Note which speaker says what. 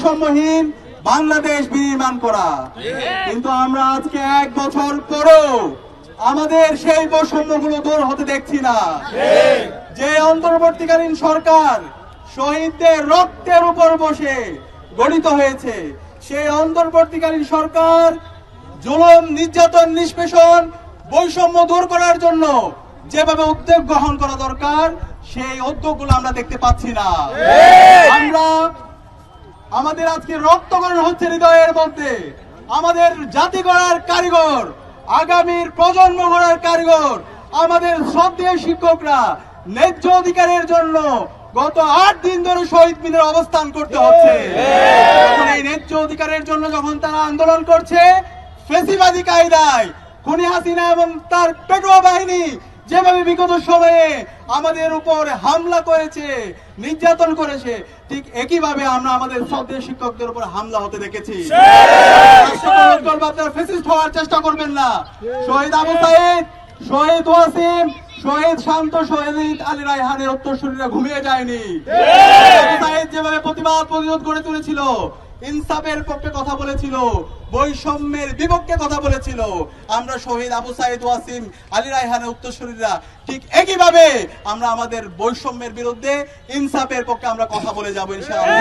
Speaker 1: বৈষম্যহীন বাংলাদেশ বিনির্মাণ করা। কিন্তু আমরা আজকে 1 বছর পরেও আমাদের সেই বৈষম্যগুলো দূর হতে দেখছি না। যে অন্তর্বর্তীকালীন সরকার শহীদদের রক্তের উপর বসে গঠিত হয়েছে, সেই অন্তর্বর্তীকালীন সরকার জুলুম, নির্যাতন, নিষ্পেষণ, বৈষম্য দূর করার জন্য যেভাবে উদ্যোগ গ্রহণ করা দরকার, সেই উদ্যোগগুলো আমরা দেখতে পাচ্ছি না। আমরা আমাদের আজকে রক্তকরণ হচ্ছে হৃদয়ের মধ্যে। আমাদের জাতি গড়ার কারিগর, আগামীর প্রজন্ম গড়ার কারিগর, আমাদের শ্রদ্ধেয় শিক্ষকরা ন্যায্য অধিকারের জন্য গত 8 দিন ধরে শহীদ মিনারে অবস্থান করতে হচ্ছে। এখন এই ন্যায্য অধিকারের জন্য যখন তারা আন্দোলন করছে, ফ্যাসিবাদী কায়দায় খুনি হাসিনা এবং তার পেটোয়া বাহিনী যেভাবে বিগত সময়ে আমাদের উপর হামলা করেছে, নির্যাতন করেছে, ঠিক একইভাবে আমরা আমাদের শ্রদ্ধেয় শিক্ষকদের উপর হামলা হতে দেখেছি। আপনারা ফ্যাসিস্ট হওয়ার চেষ্টা করবেন না। শহীদ আবু সাইদ, শহীদ ওয়াসিম, শহীদ শান্ত, শহীদ আলী রায়হানের উত্তরসূরিরা ঘুমিয়ে যায়নি। আবু সাইদ যেভাবে প্রতিরোধ গড়ে তুলেছিল, ইনসাফের পক্ষে কথা বলেছিল, বৈষম্যের বিপক্ষে কথা বলেছিল, আমরা শহীদ আবু সাইদ, ওয়াসিম, আলী রায়হানের উত্তরসূরিরা ঠিক একইভাবে আমরা আমাদের বৈষম্যের বিরুদ্ধে, ইনসাফের পক্ষে আমরা কথা বলে যাবো ইনশাআল্লাহ।